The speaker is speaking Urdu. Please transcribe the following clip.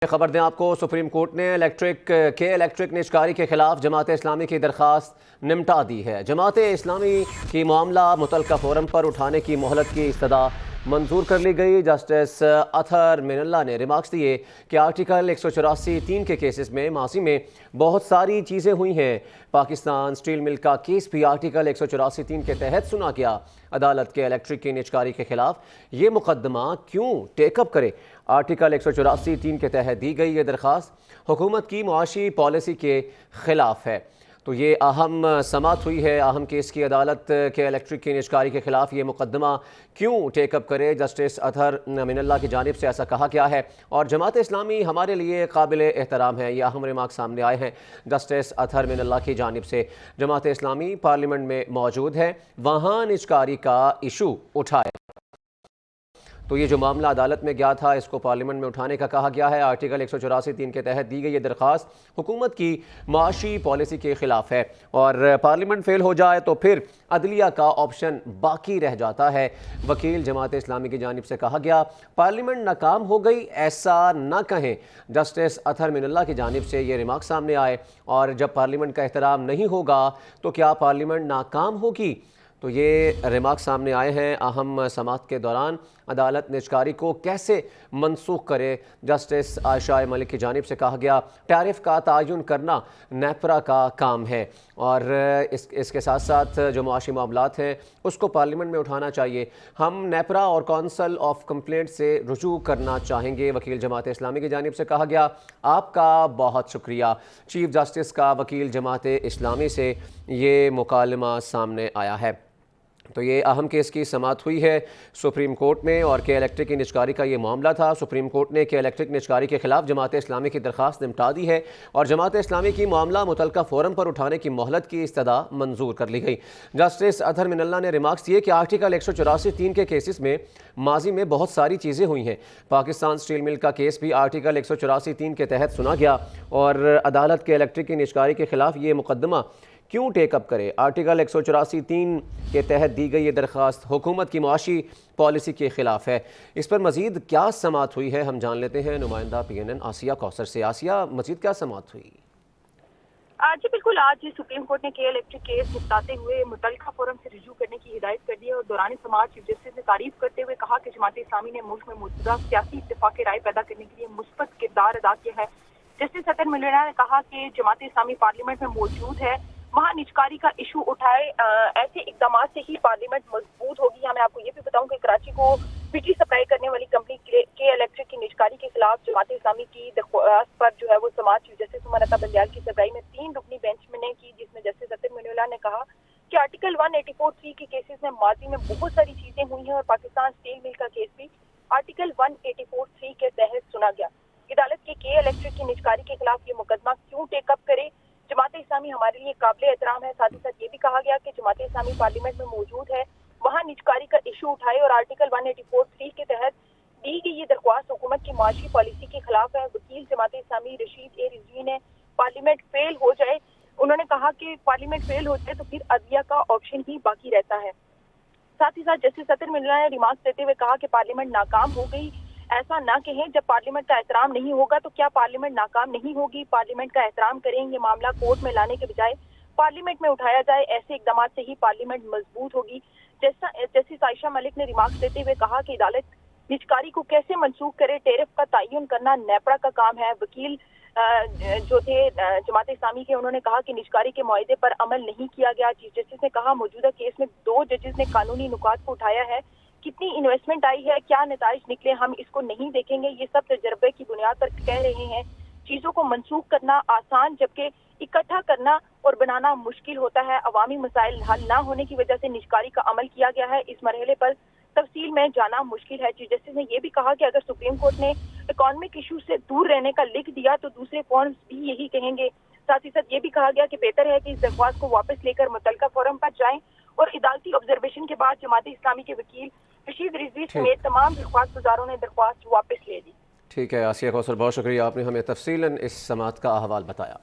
خبر دیں آپ کو، سپریم کورٹ نے الیکٹرک نجکاری کے خلاف جماعت اسلامی کی درخواست نمٹا دی ہے۔ جماعت اسلامی کی معاملہ متعلقہ فورم پر اٹھانے کی مہلت کی استدعا منظور کر لی گئی۔ جسٹس اطہر من اللہ نے ریمارکس دیے کہ آرٹیکل 184(3) کے کیسز میں ماضی میں بہت ساری چیزیں ہوئی ہیں۔ پاکستان سٹیل مل کا کیس بھی آرٹیکل 184(3) کے تحت سنا گیا۔ عدالت کے الیکٹرک کی نجکاری کے خلاف یہ مقدمہ کیوں ٹیک اپ کرے؟ آرٹیکل 184(3) کے تحت دی گئی یہ درخواست حکومت کی معاشی پالیسی کے خلاف ہے۔ تو یہ اہم سماعت ہوئی ہے، اہم کیس کی۔ عدالت کے الیکٹرک کی نجکاری کے خلاف یہ مقدمہ کیوں ٹیک اپ کرے؟ جسٹس اطہر من اللہ کی جانب سے ایسا کہا گیا ہے، اور جماعت اسلامی ہمارے لیے قابل احترام ہے۔ یہ اہم ریمارک سامنے آئے ہیں جسٹس اطہر من اللہ کی جانب سے۔ جماعت اسلامی پارلیمنٹ میں موجود ہے، وہاں نجکاری کا ایشو اٹھائے۔ تو یہ جو معاملہ عدالت میں گیا تھا، اس کو پارلیمنٹ میں اٹھانے کا کہا گیا ہے۔ آرٹیکل 184(3) کے تحت دی گئی یہ درخواست حکومت کی معاشی پالیسی کے خلاف ہے، اور پارلیمنٹ فیل ہو جائے تو پھر عدلیہ کا آپشن باقی رہ جاتا ہے۔ وکیل جماعت اسلامی کی جانب سے کہا گیا، پارلیمنٹ ناکام ہو گئی ایسا نہ کہیں۔ جسٹس اطہر من اللہ کی جانب سے یہ ریمارک سامنے آئے، اور جب پارلیمنٹ کا احترام نہیں ہوگا تو کیا پارلیمنٹ ناکام ہوگی؟ تو یہ ریمارک سامنے آئے ہیں اہم سماعت کے دوران۔ عدالت نجکاری کو کیسے منسوخ کرے؟ جسٹس عائشہ ملک کی جانب سے کہا گیا، ٹیرف کا تعین کرنا نیپرا کا کام ہے، اور اس کے ساتھ ساتھ جو معاشی معاملات ہیں اس کو پارلیمنٹ میں اٹھانا چاہیے۔ ہم نیپرا اور کونسل آف کمپلینٹ سے رجوع کرنا چاہیں گے، وکیل جماعت اسلامی کی جانب سے کہا گیا۔ آپ کا بہت شکریہ۔ چیف جسٹس کا وکیل جماعت اسلامی سے یہ مکالمہ سامنے آیا ہے۔ تو یہ اہم کیس کی سماعت ہوئی ہے سپریم کورٹ میں، اور کے الیکٹرک کی نجکاری کا یہ معاملہ تھا۔ سپریم کورٹ نے کے الیکٹرک نجکاری کے خلاف جماعت اسلامی کی درخواست نمٹا دی ہے، اور جماعت اسلامی کی معاملہ متعلقہ فورم پر اٹھانے کی مہلت کی استدعا منظور کر لی گئی۔ جسٹس اطہر من اللہ نے ریمارکس دیے کہ آرٹیکل 184(3) کے کیسز میں ماضی میں بہت ساری چیزیں ہوئی ہیں۔ پاکستان سٹیل مل کا کیس بھی آرٹیکل 184(3) کے تحت سنا گیا، اور عدالت کے الیکٹرک کی نجکاری کے خلاف یہ مقدمہ کیوں ٹیک اپ کرے؟ آرٹیکل 184(3) کے تحت دی گئی یہ درخواست حکومت کی معاشی پالیسی کے خلاف ہے۔ اس پر مزید کیا سماعت ہوئی ہے ہم جان لیتے ہیں نمائندہ PNN آسیہ کوثر سے۔ آسیہ، مزید کیا سماعت ہوئی؟ جی بالکل، آج سپریم کورٹ نے کے الیکٹرک کیس نپٹاتے ہوئے متعلقہ فورم سے رجوع کرنے کی ہدایت کر دی ہے، اور دوران سماعت چیف جسٹس نے تعریف کرتے ہوئے کہا کہ جماعت اسلامی نے ملک میں موجودہ سیاسی اتفاق رائے پیدا کرنے کے لیے مثبت کردار ادا کیا ہے۔ جسٹس اطہر من اللہ نے کہا کہ جماعت اسلامی پارلیمنٹ میں موجود ہے، وہاں نجکاری کا ایشو اٹھائے، ایسے اقدامات سے ہی پارلیمنٹ مضبوط ہوگی۔ میں آپ کو یہ بھی بتاؤں کہ کراچی کو بجلی سپلائی کرنے والی کمپنی کے الیکٹرک کی نجکاری کے خلاف جماعت اسلامی کی درخواست پر جو ہے وہ سماعت چیف جسٹس عمر عطا بندیال کی سربراہی میں 3 رکنی بینچ میں نے کی، جس میں جسٹس اطہر من اللہ نے کہا کہ آرٹیکل 184(3) کے کیسز میں ماضی میں بہت ساری چیزیں ہوئی ہیں، اور پاکستان سٹیل مل کا کیس بھی آرٹیکل 184(3) کے تحت سنا گیا۔ عدالت کے الیکٹرک کی نجکاری کے خلاف یہ مقدمہ کیوں ٹیک اپ کرے؟ جماعت اسلامی ہمارے لیے قابل احترام ہے۔ ساتھ ہی ساتھ یہ بھی کہا گیا کہ جماعت اسلامی پارلیمنٹ میں موجود ہے، وہاں نجکاری کا ایشو اٹھائے، اور آرٹیکل 184(3) کے تحت دی گئی یہ درخواست حکومت کی معاشی پالیسی کے خلاف ہے۔ وکیل جماعت اسلامی رشید رضوی نے پارلیمنٹ فیل ہو جائے، انہوں نے کہا کہ پارلیمنٹ فیل ہو جائے تو پھر عدلیہ کا آپشن ہی باقی رہتا ہے۔ ساتھ ہی ساتھ جسٹس اطہر من اللہ نے ریمارکس دیتے ہوئے کہا کہ پارلیمنٹ ناکام ہو گئی ایسا نہ کہیں۔ جب پارلیمنٹ کا احترام نہیں ہوگا تو کیا پارلیمنٹ ناکام نہیں ہوگی؟ پارلیمنٹ کا احترام کریں، یہ معاملہ کورٹ میں لانے کے بجائے پارلیمنٹ میں اٹھایا جائے، ایسے اقدامات سے ہی پارلیمنٹ مضبوط ہوگی۔ جسٹس عائشہ ملک نے ریمارکس دیتے ہوئے کہا کہ عدالت نجکاری کو کیسے منسوخ کرے؟ ٹیرف کا تعین کرنا نیپرا کا کام ہے۔ وکیل جو تھے جماعت اسلامی کے، انہوں نے کہا کہ نجکاری کے معاہدے پر عمل نہیں کیا گیا۔ چیف جسٹس نے کہا موجودہ کیس میں 2 ججز نے قانونی نکات کو اٹھایا ہے، کتنی انویسٹمنٹ آئی ہے، کیا نتائج نکلے، ہم اس کو نہیں دیکھیں گے، یہ سب تجربے کی بنیاد پر کہہ رہے ہیں۔ چیزوں کو منسوخ کرنا آسان جبکہ اکٹھا کرنا اور بنانا مشکل ہوتا ہے۔ عوامی مسائل حل نہ ہونے کی وجہ سے نجکاری کا عمل کیا گیا ہے، اس مرحلے پر تفصیل میں جانا مشکل ہے۔ چیف جسٹس نے یہ بھی کہا کہ اگر سپریم کورٹ نے اکانومک ایشو سے دور رہنے کا لکھ دیا تو دوسرے فورمز بھی یہی کہیں گے۔ ساتھ ہی ساتھ یہ بھی کہا گیا کہ بہتر ہے کہ اس درخواست کو واپس لے کر متعلقہ فورم پر جائیں، اور عدالتی آبزرویشن کے بعد جماعت اسلامی کے وکیل رشید رضوی سمیت تمام درخواست گزاروں نے درخواست واپس لے لی۔ ٹھیک ہے آسیہ کوثر، بہت شکریہ، آپ نے ہمیں تفصیلاً اس سماعت کا احوال بتایا۔